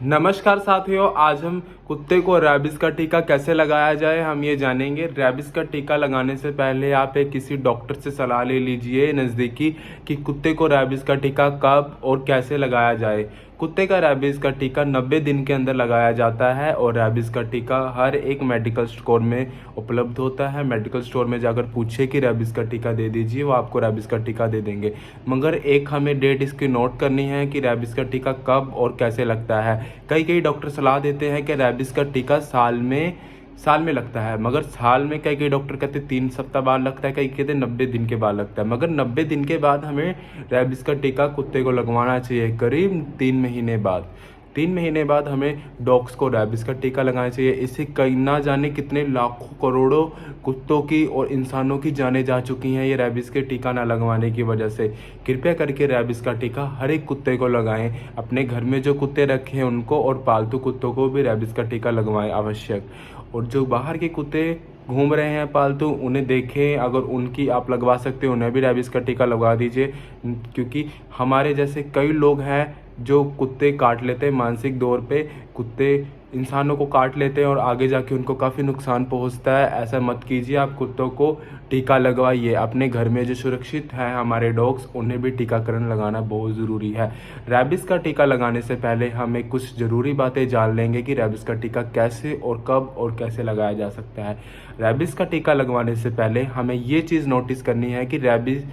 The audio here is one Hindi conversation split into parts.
नमस्कार साथियों, आज हम कुत्ते को रैबिस का टीका कैसे लगाया जाए हम ये जानेंगे। रैबिस का टीका लगाने से पहले आप किसी डॉक्टर से सलाह ले लीजिए नज़दीकी कि कुत्ते को रैबिस का टीका कब और कैसे लगाया जाए। कुत्ते का रैबिस का टीका 90 दिन के अंदर लगाया जाता है और रैबिस का टीका हर एक मेडिकल स्टोर में उपलब्ध होता है। मेडिकल स्टोर में जाकर पूछिए कि रैबिस का टीका दे दीजिए, वो आपको रैबिस का टीका दे देंगे। मगर एक हमें डेट इसकी नोट करनी है कि रैबिस का टीका कब और कैसे लगता है। कई डॉक्टर सलाह देते हैं कि रैबिस का टीका साल में लगता है, मगर साल में कई डॉक्टर कहते हैं 3 सप्ताह बाद लगता है, कई कहते हैं 90 दिन के बाद लगता है। मगर 90 दिन के बाद हमें रैबिस का टीका कुत्ते को लगवाना चाहिए। करीब 3 महीने बाद 3 महीने बाद हमें डॉग्स को रैबिस का टीका लगाना चाहिए। इससे कई ना जाने कितने लाखों करोड़ों कुत्तों की और इंसानों की जानें जा चुकी हैं ये रैबिस के टीका ना लगवाने की वजह से। कृपया करके रैबिस का टीका हर एक कुत्ते को लगाएं। अपने घर में जो कुत्ते रखे हैं उनको और पालतू कुत्तों को भी रैबिस का टीका लगवाएं आवश्यक। और जो बाहर के कुत्ते घूम रहे हैं पालतू, उन्हें देखें, अगर उनकी आप लगवा सकते हो उन्हें भी रैबिस का टीका लगवा दीजिए। क्योंकि हमारे जैसे कई लोग हैं जो कुत्ते काट लेते हैं, मानसिक तौर पे कुत्ते इंसानों को काट लेते हैं और आगे जाके उनको काफ़ी नुकसान पहुंचता है। ऐसा मत कीजिए, आप कुत्तों को टीका लगवाइए। अपने घर में जो सुरक्षित हैं हमारे डॉग्स, उन्हें भी टीकाकरण लगाना बहुत ज़रूरी है। रैबिस का टीका लगाने से पहले हमें कुछ ज़रूरी बातें जान लेंगे कि रैबिस का टीका कैसे और कब और कैसे लगाया जा सकता है। रैबिस का टीका लगवाने से पहले हमें ये चीज़ नोटिस करनी है कि रैबिस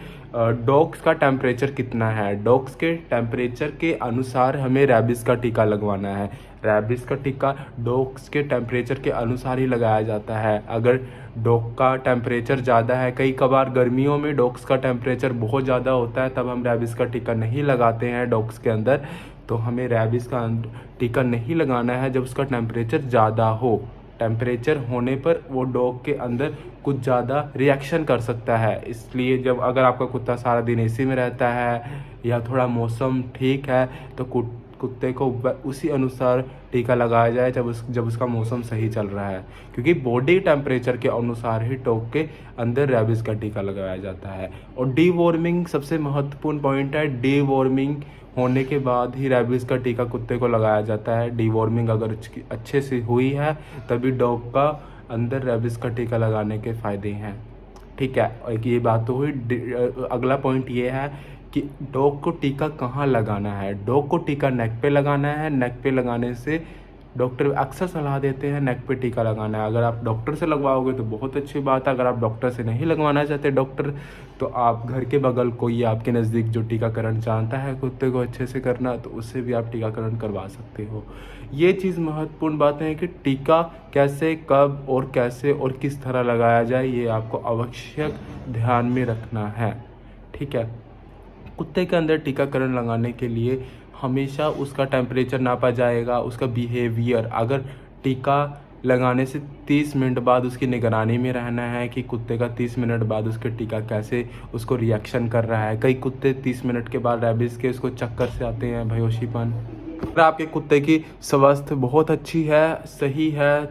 डॉग्स का टेम्परेचर कितना है। डॉग्स के टेम्परेचर के अनुसार हमें रैबिस का टीका लगवाना है। रैबिस का टीका डॉग्स के टेम्परेचर के अनुसार ही लगाया जाता है। अगर डॉग का टेम्परेचर ज़्यादा है, कई कभार गर्मियों में डॉग्स का टेम्परेचर बहुत ज़्यादा होता है, तब हम रैबिस का टीका नहीं लगाते हैं डॉग्स के अंदर। तो हमें रैबिस का टीका नहीं लगाना है जब उसका टेम्परेचर ज़्यादा हो। टेम्परेचर होने पर वो डॉग के अंदर कुछ ज़्यादा रिएक्शन कर सकता है। इसलिए जब अगर आपका कुत्ता सारा दिन एसी में रहता है या थोड़ा मौसम ठीक है तो कुत्ते को उसी अनुसार टीका लगाया जाए जब उसका मौसम सही चल रहा है। क्योंकि बॉडी टेम्परेचर के अनुसार ही डॉग के अंदर रैबिस का टीका लगाया जाता है। और डीवॉर्मिंग सबसे महत्वपूर्ण पॉइंट है। डीवॉर्मिंग होने के बाद ही रैबिस का टीका कुत्ते को लगाया जाता है। डीवॉर्मिंग अगर अच्छे से हुई है तभी डॉग का अंदर रैबिस का टीका लगाने के फ़ायदे हैं। ठीक है, एक ये बात तो हुई। अगला पॉइंट ये है कि डॉग को टीका कहाँ लगाना है। डॉग को टीका नेक पे लगाना है। नेक पे लगाने से डॉक्टर अक्सर सलाह देते हैं नेक पे टीका लगाना है। अगर आप डॉक्टर से लगवाओगे तो बहुत अच्छी बात है। अगर आप डॉक्टर से नहीं लगवाना चाहते डॉक्टर, तो आप घर के बगल कोई आपके नज़दीक जो टीकाकरण जानता है कुत्ते को अच्छे से करना, तो उससे भी आप टीकाकरण करवा सकते हो। ये चीज़ महत्वपूर्ण बात है कि टीका कैसे, कब और कैसे और किस तरह लगाया जाए, ये आपको आवश्यक ध्यान में रखना है। ठीक है, कुत्ते के अंदर टीकाकरण लगाने के लिए हमेशा उसका टेम्परेचर नापा जाएगा, उसका बिहेवियर। अगर टीका लगाने से 30 मिनट बाद उसकी निगरानी में रहना है कि कुत्ते का 30 मिनट बाद उसके टीका कैसे उसको रिएक्शन कर रहा है। कई कुत्ते 30 मिनट के बाद रैबिस के उसको चक्कर से आते हैं, बेहोशीपन। अगर आपके कुत्ते की स्वास्थ्य बहुत अच्छी है, सही है,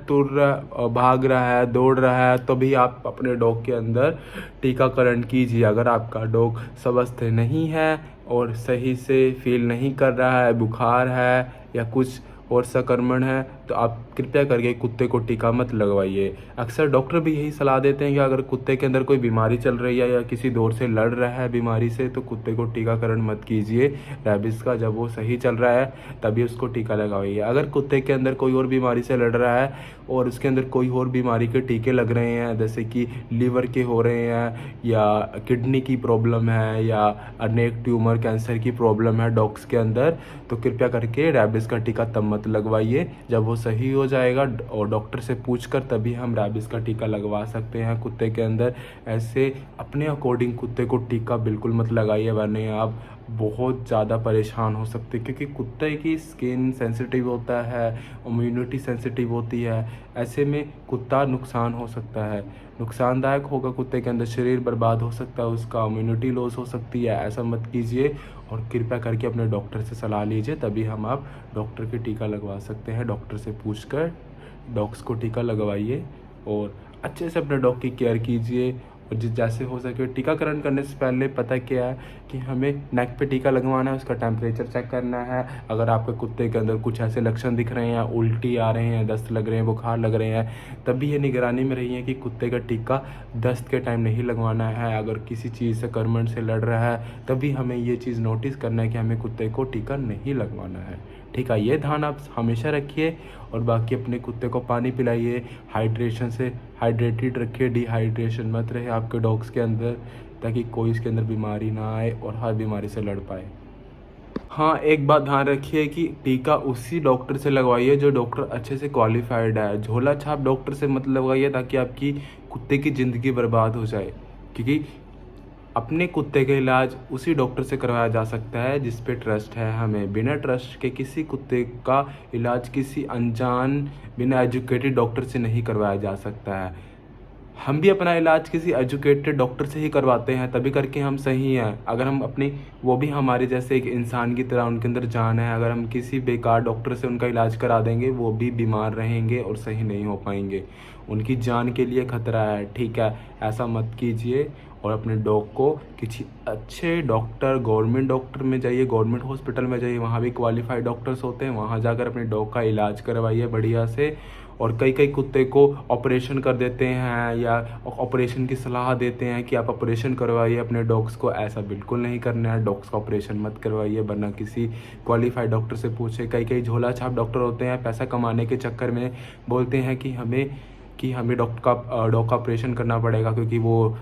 भाग रहा है, दौड़ रहा है, तो भी आप अपने डॉग के अंदर टीकाकरण कीजिए। अगर आपका डॉग स्वस्थ नहीं है और सही से फील नहीं कर रहा है, बुखार है या कुछ और संक्रमण है, तो आप कृपया करके कुत्ते को टीका मत लगवाइए। अक्सर डॉक्टर भी यही सलाह देते हैं कि अगर कुत्ते के अंदर कोई बीमारी चल रही है या किसी दौर से लड़ रहा है बीमारी से, तो कुत्ते को टीकाकरण मत कीजिए रैबिस का। जब वो सही चल रहा है तभी उसको टीका लगवाइए। अगर कुत्ते के अंदर कोई और बीमारी से लड़ रहा है और उसके अंदर कोई और बीमारी के टीके लग रहे हैं, जैसे कि लीवर के हो रहे हैं या किडनी की प्रॉब्लम है या अनेक ट्यूमर कैंसर की प्रॉब्लम है डॉग्स के अंदर, तो कृपया करके रैबिस का टीका तब मत लगवाइए। जब वो सही हो जाएगा और डॉक्टर से पूछकर तभी हम रैबिस का टीका लगवा सकते हैं कुत्ते के अंदर। ऐसे अपने अकॉर्डिंग कुत्ते को टीका बिल्कुल मत लगाइए, वरना आप बहुत ज़्यादा परेशान हो सकते हैं। क्योंकि कुत्ते की स्किन सेंसिटिव होता है, इम्यूनिटी सेंसिटिव होती है। ऐसे में कुत्ता नुकसान हो सकता है, नुकसानदायक होगा कुत्ते के अंदर, शरीर बर्बाद हो सकता है, उसका इम्यूनिटी लॉस हो सकती है। ऐसा मत कीजिए और कृपया करके अपने डॉक्टर से सलाह लीजिए, तभी हम आप डॉक्टर के टीका लगवा सकते हैं। डॉक्टर से पूछकर डॉग्स को टीका लगवाइए और अच्छे से अपने डॉग की केयर कीजिए और जैसे हो सके टीकाकरण करने से पहले पता क्या है कि हमें नेक पे टीका लगवाना है, उसका टेम्परेचर चेक करना है। अगर आपके कुत्ते के अंदर कुछ ऐसे लक्षण दिख रहे हैं, उल्टी आ रहे हैं, दस्त लग रहे हैं, बुखार लग रहे हैं, तभी ये निगरानी में रहिए कि कुत्ते का टीका दस्त के टाइम नहीं लगवाना है। अगर किसी चीज़ से करमट से लड़ रहा है तभी हमें ये चीज़ नोटिस करना है कि हमें कुत्ते को टीका नहीं लगवाना है। ठीक है, ये ध्यान आप हमेशा रखिए। और बाकी अपने कुत्ते को पानी पिलाइए, हाइड्रेशन से हाइड्रेटेड रखिए, डिहाइड्रेशन मत रहे आपके डॉग्स के अंदर, ताकि कोई इसके अंदर बीमारी ना आए और हर बीमारी से लड़ पाए। हाँ, एक बात ध्यान रखिए कि टीका उसी डॉक्टर से लगवाइए जो डॉक्टर अच्छे से क्वालिफाइड है। झोला छाप डॉक्टर से मत लगवाइए ताकि आपकी कुत्ते की ज़िंदगी बर्बाद हो जाए, क्योंकि अपने कुत्ते का इलाज उसी डॉक्टर से करवाया जा सकता है जिस पे ट्रस्ट है हमें। बिना ट्रस्ट के किसी कुत्ते का इलाज किसी अनजान बिना एजुकेटेड डॉक्टर से नहीं करवाया जा सकता है। हम भी अपना इलाज किसी एजुकेटेड डॉक्टर से ही करवाते हैं, तभी करके हम सही हैं। अगर हम अपनी वो भी हमारे जैसे एक इंसान की तरह, उनके अंदर जान है, अगर हम किसी बेकार डॉक्टर से उनका इलाज करा देंगे वो भी बीमार रहेंगे और सही नहीं हो पाएंगे। उनकी जान के लिए खतरा है। ठीक है, ऐसा मत कीजिए। और अपने डॉग को किसी अच्छे डॉक्टर, गवर्नमेंट डॉक्टर में जाइए, गवर्नमेंट हॉस्पिटल में जाइए, वहाँ भी क्वालिफाइड डॉक्टर्स होते हैं, वहाँ जाकर अपने डॉग का इलाज करवाइए बढ़िया से। और कई कुत्ते को ऑपरेशन कर देते हैं या ऑपरेशन की सलाह देते हैं कि आप ऑपरेशन करवाइए अपने डॉग्स को। ऐसा बिल्कुल नहीं करना है, डॉग्स का ऑपरेशन मत करवाइए वरना किसी क्वालिफाइड डॉक्टर से पूछे। कई झोला छाप डॉक्टर होते हैं, पैसा कमाने के चक्कर में बोलते हैं कि हमें डॉग का ऑपरेशन करना पड़ेगा क्योंकि वो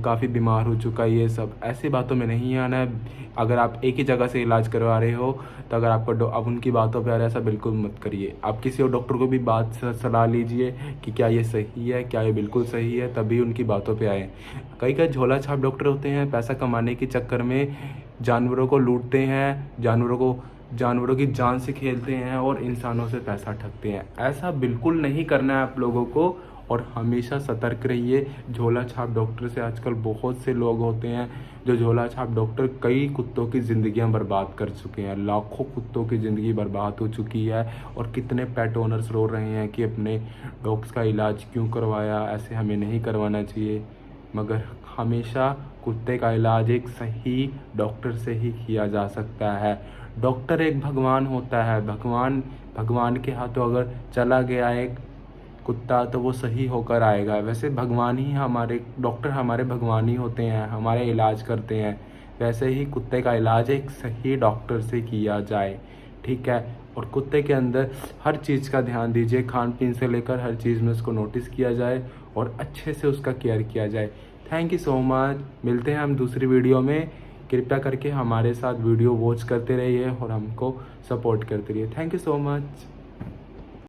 काफ़ी बीमार हो चुका है। ये सब ऐसी बातों में नहीं आना है। अगर आप एक ही जगह से इलाज करवा रहे हो तो अगर आपका अब उनकी बातों पे आ रहा है, ऐसा बिल्कुल मत करिए। आप किसी और डॉक्टर को भी सलाह लीजिए कि क्या ये सही है, क्या ये बिल्कुल सही है, तभी उनकी बातों पे आए। कई झोला छाप डॉक्टर होते हैं, पैसा कमाने के चक्कर में जानवरों को लूटते हैं, जानवरों की जान से खेलते हैं और इंसानों से पैसा ठगते हैं। ऐसा बिल्कुल नहीं करना है आप लोगों को। और हमेशा सतर्क रहिए। झोला छाप डॉक्टर से आजकल बहुत से लोग होते हैं जो झोला छाप डॉक्टर कई कुत्तों की ज़िंदगियां बर्बाद कर चुके हैं। लाखों कुत्तों की ज़िंदगी बर्बाद हो चुकी है और कितने पेट ओनर्स रो रहे हैं कि अपने डॉग्स का इलाज क्यों करवाया, ऐसे हमें नहीं करवाना चाहिए। मगर हमेशा कुत्ते का इलाज एक सही डॉक्टर से ही किया जा सकता है। डॉक्टर एक भगवान होता है। भगवान के हाथों अगर चला गया एक कुत्ता तो वो सही होकर आएगा। वैसे भगवान ही डॉक्टर हमारे भगवान ही होते हैं, हमारे इलाज करते हैं। वैसे ही कुत्ते का इलाज एक सही डॉक्टर से किया जाए। ठीक है, और कुत्ते के अंदर हर चीज़ का ध्यान दीजिए, खान पीन से लेकर हर चीज़ में उसको नोटिस किया जाए और अच्छे से उसका केयर किया जाए। Thank you so much. मिलते हैं हम दूसरी वीडियो में। कृपया करके हमारे साथ वीडियो वॉच करते रहिए और हमको सपोर्ट करते रहिए। Thank you so much.